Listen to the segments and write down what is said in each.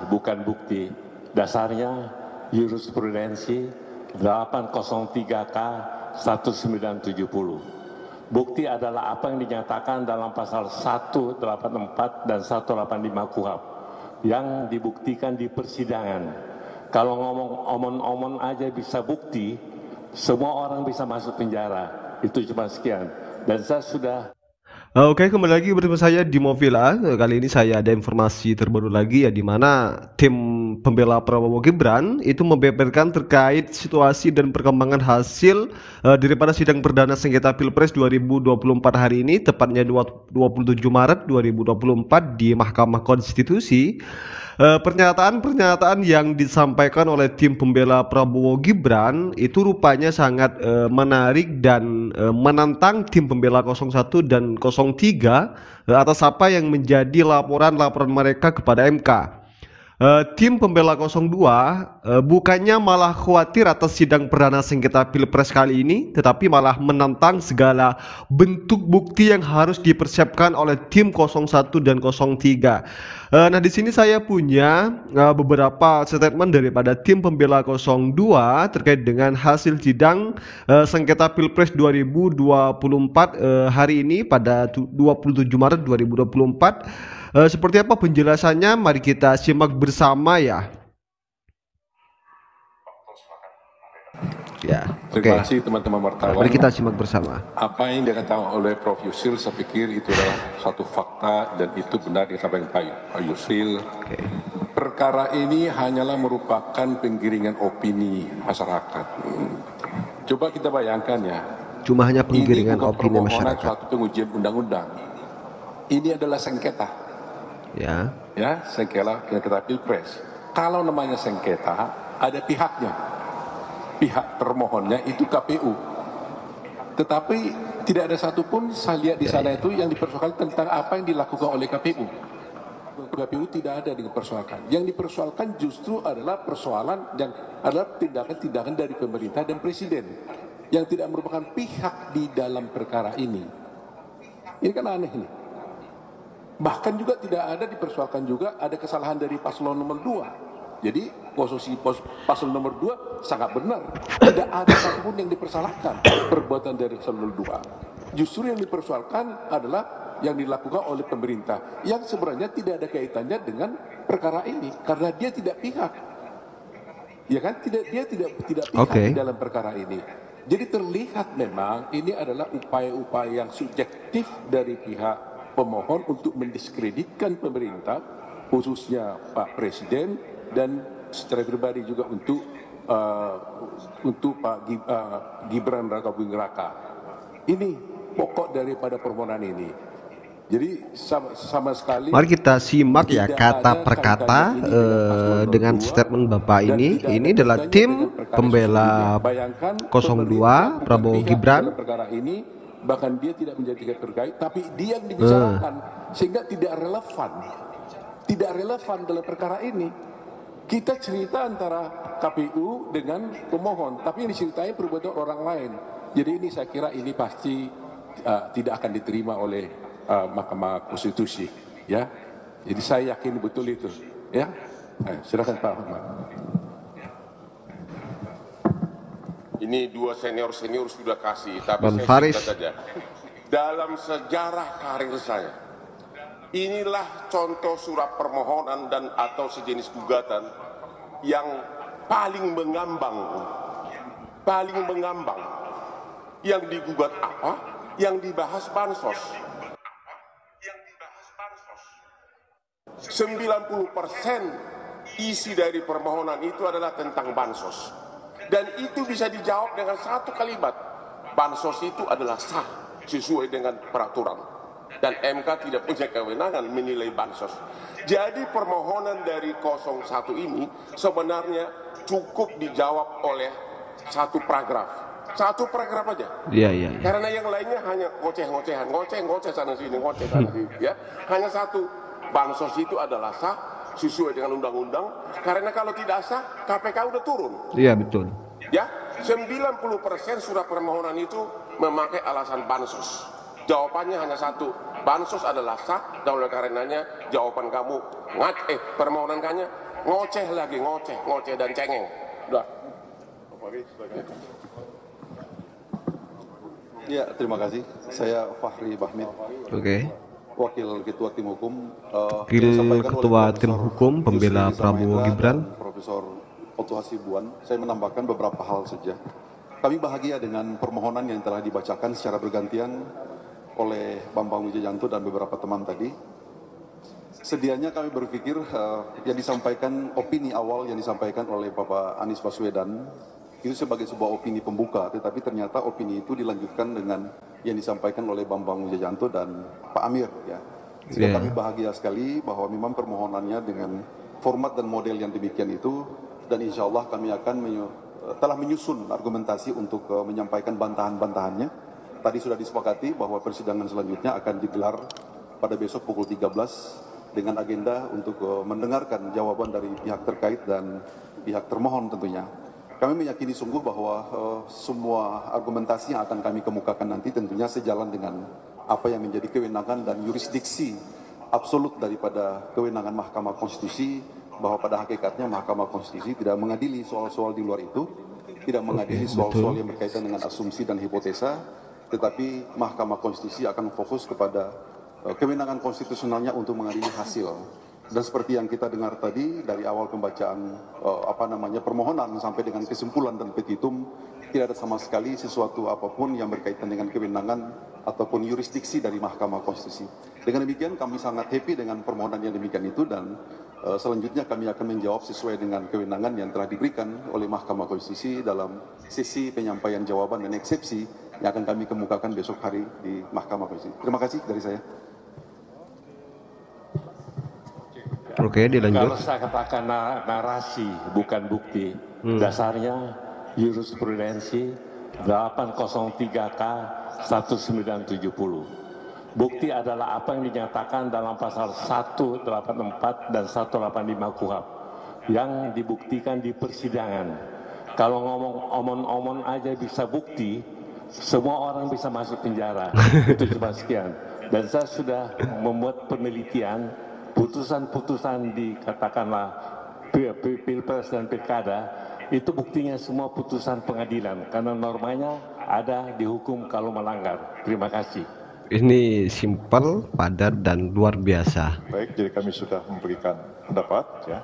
bukan bukti. Dasarnya jurisprudensi 803K 1970. Bukti adalah apa yang dinyatakan dalam pasal 184 dan 185 KUHP yang dibuktikan di persidangan. Kalau ngomong omon-omon aja bisa bukti, semua orang bisa masuk penjara. Itu cuma sekian. Dan saya sudah... Oke, kembali lagi bersama saya di Movila. Kali ini saya ada informasi terbaru lagi ya, di mana tim pembela Prabowo Gibran itu membeberkan terkait situasi dan perkembangan hasil daripada sidang perdana sengketa Pilpres 2024 hari ini, tepatnya 27 Maret 2024 di Mahkamah Konstitusi. Pernyataan-pernyataan yang disampaikan oleh tim pembela Prabowo Gibran itu rupanya sangat menarik dan menantang tim pembela 01 dan 03 atas apa yang menjadi laporan-laporan mereka kepada MK. Tim pembela 02 bukannya malah khawatir atas sidang perdana sengketa Pilpres kali ini, tetapi malah menantang segala bentuk bukti yang harus dipersiapkan oleh tim 01 dan 03. Nah, di sini saya punya beberapa statement daripada tim pembela 02 terkait dengan hasil sidang sengketa Pilpres 2024 hari ini pada 27 Maret 2024. Seperti apa penjelasannya? Mari kita simak bersama ya. Ya, terima kasih teman-teman wartawan. Mari kita simak bersama. Apa yang dikatakan oleh Prof. Yusril, saya pikir itu adalah satu fakta dan itu benar disampaikan Pak Yusril. Perkara ini hanyalah merupakan penggiringan opini masyarakat. Coba kita bayangkan ya. Cuma hanya penggiringan opini masyarakat. Suatu pengujian undang-undang. Ini adalah sengketa. Ya, sengketa Pilpres. Kalau namanya sengketa, ada pihaknya. Pihak termohonnya itu KPU. Tetapi tidak ada satupun saya lihat di sana itu yang dipersoalkan tentang apa yang dilakukan oleh KPU. KPU tidak ada dipersoalkan. Yang dipersoalkan justru adalah persoalan yang adalah tindakan-tindakan dari pemerintah dan presiden yang tidak merupakan pihak di dalam perkara ini. Ini kan aneh nih. Bahkan juga tidak ada dipersoalkan juga ada kesalahan dari paslon nomor 2. Jadi posisi paslon nomor 2 sangat benar. Tidak ada satupun yang dipersalahkan perbuatan dari paslon nomor 2. Justru yang dipersoalkan adalah yang dilakukan oleh pemerintah yang sebenarnya tidak ada kaitannya dengan perkara ini karena dia tidak pihak. Ya kan? Dia tidak pihak di dalam perkara ini. Jadi terlihat memang ini adalah upaya-upaya yang subjektif dari pihak pemohon untuk mendiskreditkan pemerintah, khususnya Pak Presiden, dan secara pribadi juga untuk Pak Gibran Raka Buming Raka. Ini pokok daripada permohonan ini. Jadi sama sekali. Mari kita simak ya kata per kata dengan statement Bapak ini. Ini adalah tim pembela 02 Prabowo Gibran. Bahkan dia tidak menjadi terkait, tapi dia yang dibicarakan sehingga tidak relevan dalam perkara ini. Kita cerita antara KPU dengan pemohon, tapi yang diceritain perbuatan orang lain. Jadi ini saya kira ini pasti tidak akan diterima oleh Mahkamah Konstitusi, ya. Jadi saya yakin betul itu, ya. Silakan Pak Ahmad. Ini dua senior sudah kasih, tapi Bang saya Faris saja. Dalam sejarah karir saya, inilah contoh surat permohonan dan atau sejenis gugatan yang paling mengambang. Yang digugat apa? Yang dibahas bansos. 90% isi dari permohonan itu adalah tentang bansos. Dan itu bisa dijawab dengan satu kalimat. Bansos itu adalah sah sesuai dengan peraturan. Dan MK tidak punya kewenangan menilai bansos. Jadi permohonan dari 01 ini sebenarnya cukup dijawab oleh satu paragraf. Satu paragraf aja. Iya. Karena yang lainnya hanya ngoceh-ngocehan. Ngoceh sana sini, ngoceh sana sini. Ya. Hanya satu. Bansos itu adalah sah sesuai dengan undang-undang, karena kalau tidak sah KPK udah turun. Iya, betul. Ya, 90% surat permohonan itu memakai alasan bansos. Jawabannya hanya satu, bansos adalah sah, dan oleh karenanya jawaban kamu permohonan kanya ngoceh lagi, ngoceh dan cengeng. Udah. Ya, terima kasih. Saya Fahri Bahmid. Oke. Wakil Ketua Tim Hukum. Wakil Ketua Tim Hukum Pembela Prabowo Gibran. Profesor Otto Hasibuan. Saya menambahkan beberapa hal saja. Kami bahagia dengan permohonan yang telah dibacakan secara bergantian oleh Bambang Wijayanto dan beberapa teman tadi. Sedianya kami berpikir yang disampaikan, opini awal yang disampaikan oleh Bapak Anies Baswedan itu sebagai sebuah opini pembuka, tetapi ternyata opini itu dilanjutkan dengan yang disampaikan oleh Bambang Wijayanto dan Pak Amir. Ya. Sehingga kami bahagia sekali bahwa memang permohonannya dengan format dan model yang demikian itu, dan insya Allah kami akan telah menyusun argumentasi untuk menyampaikan bantahan-bantahannya. Tadi sudah disepakati bahwa persidangan selanjutnya akan digelar pada besok pukul 13 dengan agenda untuk mendengarkan jawaban dari pihak terkait dan pihak termohon tentunya. Kami meyakini sungguh bahwa semua argumentasi yang akan kami kemukakan nanti tentunya sejalan dengan apa yang menjadi kewenangan dan yurisdiksi absolut daripada kewenangan Mahkamah Konstitusi, bahwa pada hakikatnya Mahkamah Konstitusi tidak mengadili soal-soal di luar itu, tidak mengadili soal-soal yang berkaitan dengan asumsi dan hipotesa, tetapi Mahkamah Konstitusi akan fokus kepada kewenangan konstitusionalnya untuk mengadili hasil. Dan seperti yang kita dengar tadi dari awal pembacaan permohonan sampai dengan kesimpulan dan petitum, tidak ada sama sekali sesuatu apapun yang berkaitan dengan kewenangan ataupun yurisdiksi dari Mahkamah Konstitusi. Dengan demikian kami sangat happy dengan permohonan yang demikian itu, dan selanjutnya kami akan menjawab sesuai dengan kewenangan yang telah diberikan oleh Mahkamah Konstitusi dalam sesi penyampaian jawaban dan eksepsi yang akan kami kemukakan besok hari di Mahkamah Konstitusi. Terima kasih dari saya. Oke, dilanjut. Kalau saya katakan narasi bukan bukti, dasarnya jurisprudensi 803K 1970. Bukti adalah apa yang dinyatakan dalam pasal 184 dan 185 KUHP yang dibuktikan di persidangan. Kalau ngomong omon-omon aja bisa bukti, semua orang bisa masuk penjara. Itu cuma sekian. Dan saya sudah membuat penelitian, putusan-putusan dikatakanlah Pilpres dan Pilkada, itu buktinya semua putusan pengadilan, karena normanya ada dihukum kalau melanggar. Terima kasih. Ini simpel, padat, dan luar biasa. Baik, jadi kami sudah memberikan pendapat, ya.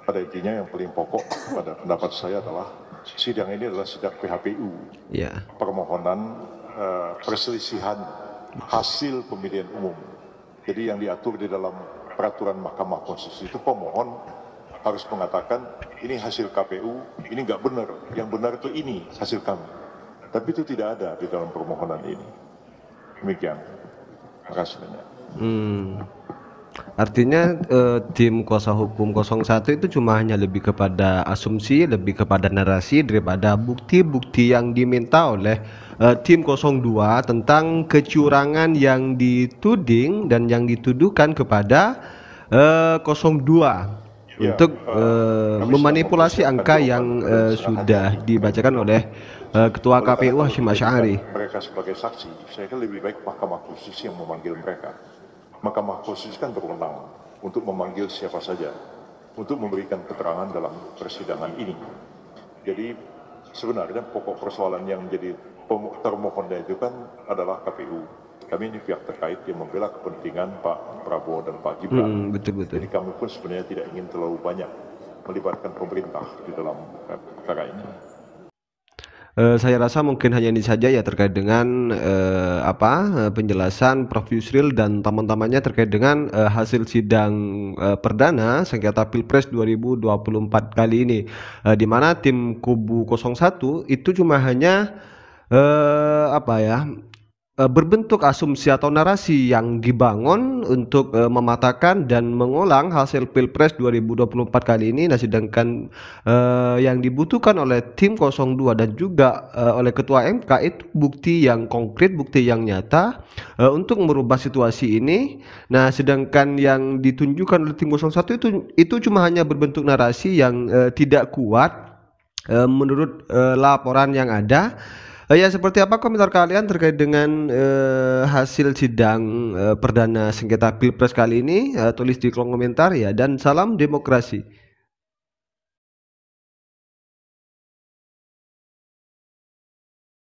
Pada intinya yang paling pokok pada pendapat saya adalah sidang ini adalah sidang PHPU. Ya. Permohonan perselisihan hasil pemilihan umum. Jadi yang diatur di dalam peraturan Mahkamah Konstitusi itu pemohon harus mengatakan ini hasil KPU, ini nggak benar, yang benar itu ini hasil kami. Tapi itu tidak ada di dalam permohonan ini. Demikian. Terima kasih banyak. Artinya tim kuasa hukum 01 itu cuma hanya lebih kepada asumsi, lebih kepada narasi daripada bukti-bukti yang diminta oleh tim 02 tentang kecurangan yang dituding dan yang dituduhkan kepada 02 Ya, untuk memanipulasi angka yang sudah dibacakan oleh Ketua KPU Hashim Asy'ari. Mereka sebagai saksi, saya kira lebih baik Mahkamah Konstitusi yang memanggil mereka. Mahkamah Konstitusi kan berwenang untuk memanggil siapa saja untuk memberikan keterangan dalam persidangan ini. Jadi sebenarnya pokok persoalan yang menjadi termohonnya itu kan adalah KPU. Kami ini pihak terkait yang membela kepentingan Pak Prabowo dan Pak Gibran. Betul. Jadi kami pun sebenarnya tidak ingin terlalu banyak melibatkan pemerintah di dalam perkara ini. Saya rasa mungkin hanya ini saja ya terkait dengan penjelasan Prof. Yusril dan teman-temannya terkait dengan hasil sidang perdana sengketa Pilpres 2024 kali ini, di mana tim kubu 01 itu cuma hanya berbentuk asumsi atau narasi yang dibangun untuk mematahkan dan mengulang hasil Pilpres 2024 kali ini. Nah, sedangkan yang dibutuhkan oleh tim 02 dan juga oleh Ketua MK itu bukti yang konkret, bukti yang nyata untuk merubah situasi ini. Nah, sedangkan yang ditunjukkan oleh tim 01 itu cuma hanya berbentuk narasi yang tidak kuat menurut laporan yang ada. Ya, seperti apa komentar kalian terkait dengan hasil sidang perdana sengketa Pilpres kali ini? Tulis di kolom komentar ya, dan salam demokrasi.